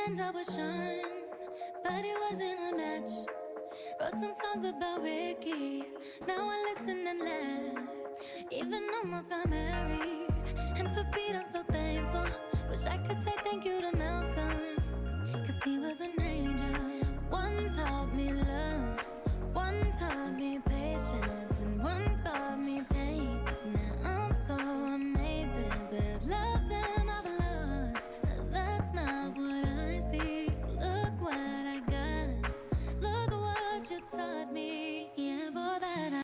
end up with Sean, but it wasn't a match. Wrote some songs about Ricky, now I listen and laugh. Even almost got married, and for Pete I'm so thankful. Wish I could say thank you to Malcolm, cause he was an angel. One taught me love, one taught me patience, and one taught me pain. Now I'm so